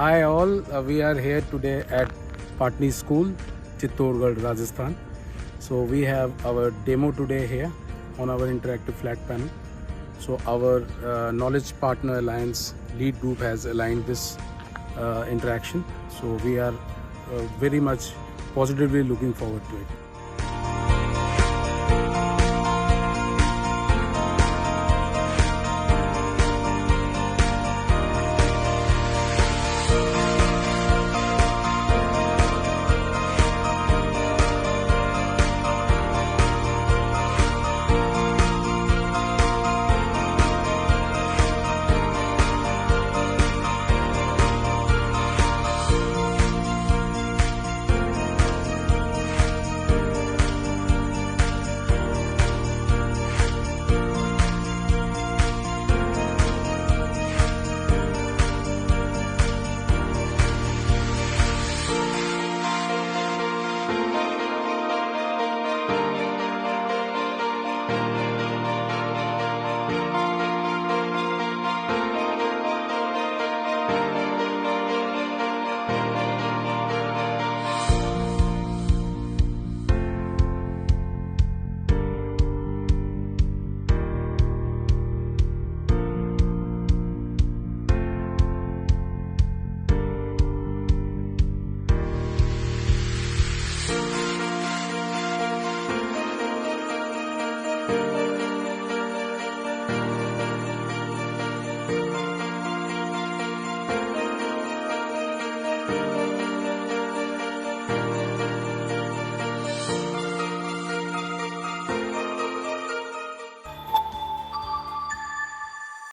Hi all, we are here today at Patni School, Chittorgarh, Rajasthan. So we have our demo today here on our interactive flat panel. So our Knowledge Partner Alliance lead group has aligned this interaction. So we are very much positively looking forward to it.